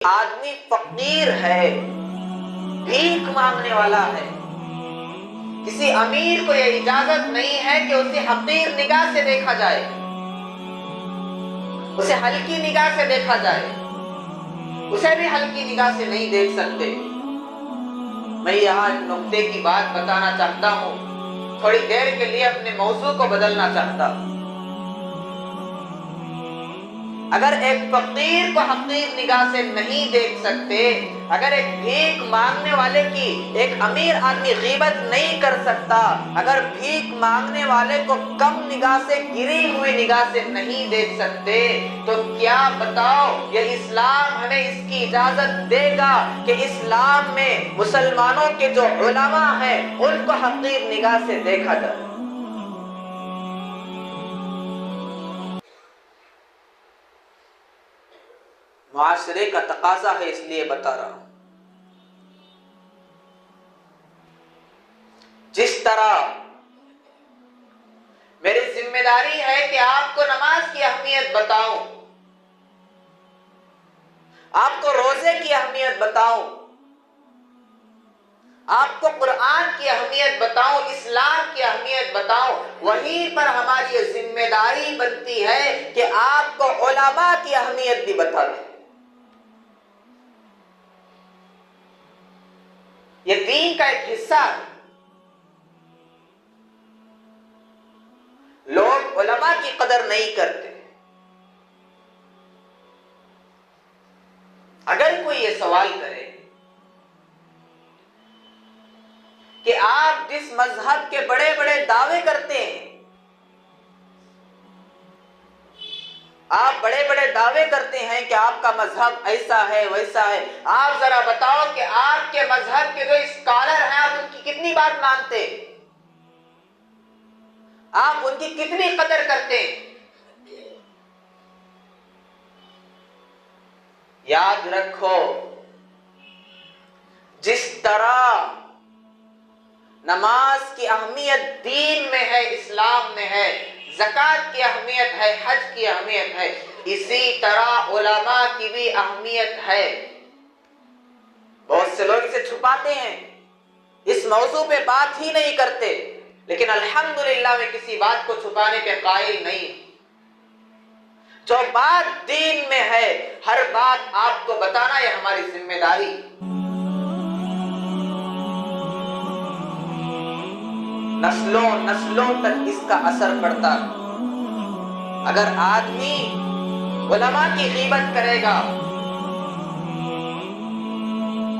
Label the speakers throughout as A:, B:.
A: آدمی فقیر ہے، بھیک مانگنے والا ہے، کسی امیر کو یہ اجازت نہیں ہے کہ اسے حقیر نگاہ سے دیکھا جائے، اسے ہلکی نگاہ سے دیکھا جائے، اسے بھی ہلکی نگاہ سے نہیں دیکھ سکتے۔ میں یہاں ایک نکتے کی بات بتانا چاہتا ہوں، تھوڑی دیر کے لیے اپنے موضوع کو بدلنا چاہتا ہوں۔ اگر ایک فقیر کو حقیر نگاہ سے نہیں دیکھ سکتے، اگر ایک بھیک مانگنے والے کی ایک امیر آدمی غیبت نہیں کر سکتا، اگر بھیک مانگنے والے کو کم نگاہ سے، گری ہوئی نگاہ سے نہیں دیکھ سکتے، تو کیا بتاؤ یہ اسلام ہمیں اس کی اجازت دے گا کہ اسلام میں مسلمانوں کے جو علماء ہیں ان کو حقیر نگاہ سے دیکھا جائے؟ معاشرے کا تقاضا ہے، اس لیے بتا رہا ہوں۔ جس طرح میری ذمہ داری ہے کہ آپ کو نماز کی اہمیت بتاؤں، آپ کو روزے کی اہمیت بتاؤں، آپ کو قرآن کی اہمیت بتاؤں، اسلام کی اہمیت بتاؤں، وہیں پر ہماری یہ ذمہ داری بنتی ہے کہ آپ کو علماء کی اہمیت بھی بتا دیں۔ یہ دین کا ایک حصہ ہے۔ لوگ علماء کی قدر نہیں کرتے۔ اگر کوئی یہ سوال کرے کہ آپ جس مذہب کے بڑے بڑے دعوے کرتے ہیں، آپ بڑے بڑے دعوے کرتے ہیں کہ آپ کا مذہب ایسا ہے ویسا ہے، آپ ذرا بتاؤ کہ آپ کے مذہب کے جو اسکالر ہیں آپ ان کی کتنی بات مانتے ہیں؟ آپ ان کی کتنی قدر کرتے ہیں؟ یاد رکھو، جس طرح نماز کی اہمیت دین میں ہے، اسلام میں ہے، زکوٰۃ کی اہمیت ہے، حج کی اہمیت ہے، اسی طرح علماء کی بھی اہمیت ہے۔ بہت سے لوگ اسے چھپاتے ہیں، اس موضوع پہ بات ہی نہیں کرتے، لیکن الحمدللہ میں کسی بات کو چھپانے کے قائل نہیں۔ جو بات دین میں ہے، ہر بات آپ کو بتانا یہ ہماری ذمہ داری۔ نسلوں نسلوں تک اس کا اثر پڑتا ہے۔ اگر آدمی علماء کی غیبت کرے گا،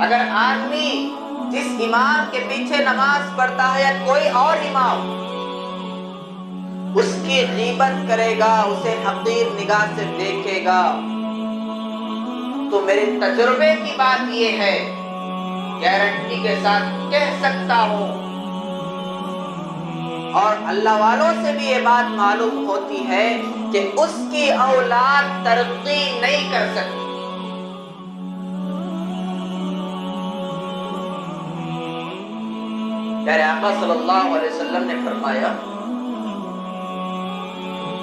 A: اگر آدمی جس امام کے پیچھے نماز پڑھتا ہے یا کوئی اور امام اس کی غیبت کرے گا، اسے حقیر نگاہ سے دیکھے گا، تو میرے تجربے کی بات یہ ہے، گارنٹی کے ساتھ کہہ سکتا ہوں، اور اللہ والوں سے بھی یہ بات معلوم ہوتی ہے کہ اس کی اولاد ترقی نہیں کر سکتی۔ پیارے آقا صلی اللہ علیہ وسلم نے فرمایا،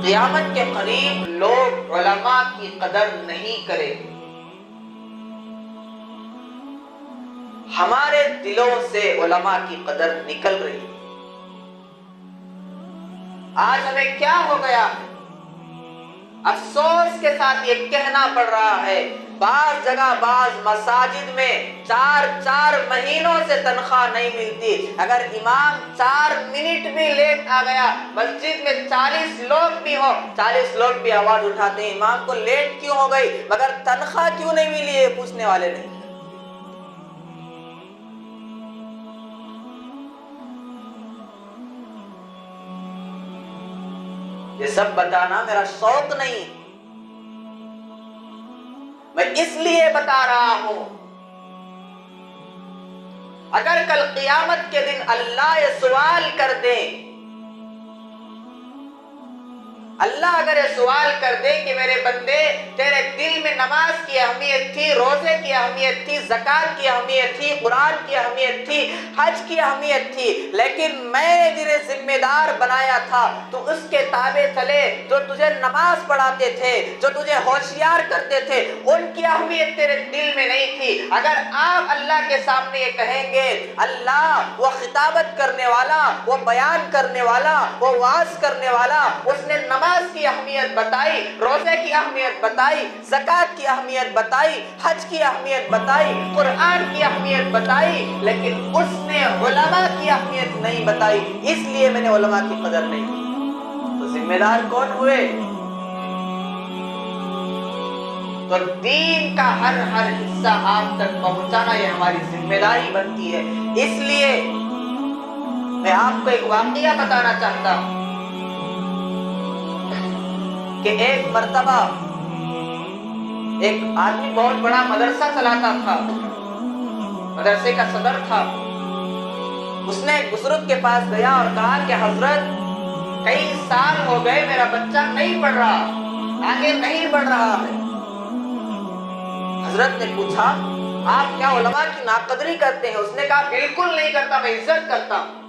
A: قیامت کے قریب لوگ علماء کی قدر نہیں کریں گے۔ ہمارے دلوں سے علماء کی قدر نکل رہی ہے۔ آج ہمیں کیا ہو گیا؟ افسوس کے ساتھ یہ کہنا پڑ رہا ہے، بعض جگہ بعض مساجد میں 4 مہینوں سے تنخواہ نہیں ملتی۔ اگر امام 4 منٹ بھی لیٹ آ گیا، مسجد میں 40 لوگ بھی ہو، 40 لوگ بھی آواز اٹھاتے ہیں امام کو لیٹ کیوں ہو گئی، مگر تنخواہ کیوں نہیں ملی، یہ پوچھنے والے نہیں۔ یہ سب بتانا میرا شوق نہیں، میں اس لیے بتا رہا ہوں، اگر کل قیامت کے دن اللہ یہ سوال کر دے، اللہ اگر یہ سوال کر دے کہ میرے بندے تیرے دل میں نماز کی اہمیت تھی، روزے کی اہمیت تھی، زکوٰۃ کی اہمیت تھی، قرآن کی اہمیت تھی، حج کی اہمیت تھی، لیکن میں نے جنہیں ذمہ دار بنایا تھا تو اس کے تابع چلے، جو تجھے نماز پڑھاتے تھے، جو تجھے ہوشیار کرتے تھے، ان کی اہمیت تیرے دل میں نہیں تھی۔ اگر آپ اللہ کے سامنے یہ کہیں گے اللہ وہ خطابت کرنے والا، وہ بیان کرنے والا، وہ وعظ کرنے والا، اس نے نماز کی اہمیت بتائی، روزے کی اہمیت بتائی، زکوٰۃ کی اہمیت بتائی، حج کی اہمیت بتائی، قرآن کی اہمیت بتائی، لیکن اس نے علماء کی اہمیت نہیں بتائی، اس لیے میں نے علماء کی قدر نہیں کی، تو ذمہ دار کون ہوئے؟ تو دین کا ہر حصہ آپ تک پہنچانا یہ ہماری ذمہ داری بنتی ہے۔ اس لیے میں آپ کو ایک واقعہ بتانا چاہتا ہوں کہ ایک مرتبہ ایک آدمی بہت بڑا مدرسہ چلاتا تھا، مدرسے کا صدر تھا۔ اس نے ایک بزرگ کے پاس گیا اور کہا کہ حضرت کئی سال ہو گئے میرا بچہ نہیں پڑھ رہا، آگے نہیں بڑھ رہا ہے۔ حضرت نے پوچھا آپ کیا علماء کی ناقدری کرتے ہیں؟ اس نے کہا بالکل نہیں کرتا، میں عزت کرتا ہوں۔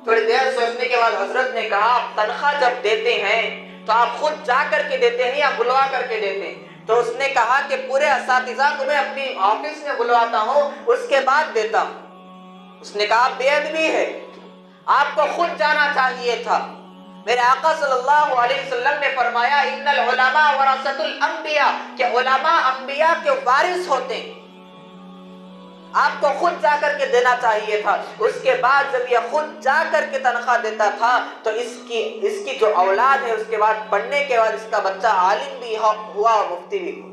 A: تھوڑی دیر سوچنے کے بعد حضرت نے کہا آپ تنخواہ جب دیتے ہیں تو آپ خود جا کر کے دیتے ہیں یا بلوا کر کے دیتے ہیں؟ تو اس نے کہا کہ پورے اساتذہ کو میں اپنی آفس میں بلواتا ہوں، اس کے بعد دیتا ہوں۔ اس نے کہا بے ادبی ہے، آپ کو خود جانا چاہیے تھا۔ میرے آقا صلی اللہ علیہ وسلم نے فرمایا ان العلماء ورثۃ الانبیاء، کہ علماء انبیاء کے وارث ہوتے ہیں، آپ کو خود جا کر کے دینا چاہیے تھا۔ اس کے بعد جب یہ خود جا کر کے تنخواہ دیتا تھا تو اس کی جو اولاد ہے اس کے بعد پڑھنے کے بعد اس کا بچہ عالم بھی ہوا اور مفتی بھی ہوا۔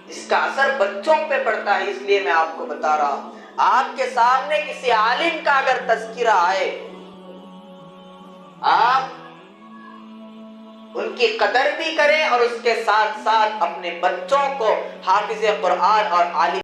A: اس کا اثر بچوں پہ پڑتا ہے، اس لیے میں آپ کو بتا رہا ہوں آپ کے سامنے کسی عالم کا اگر تذکرہ آئے، آپ ان کی قدر بھی کریں اور اس کے ساتھ ساتھ اپنے بچوں کو حافظ قرآن اور عالم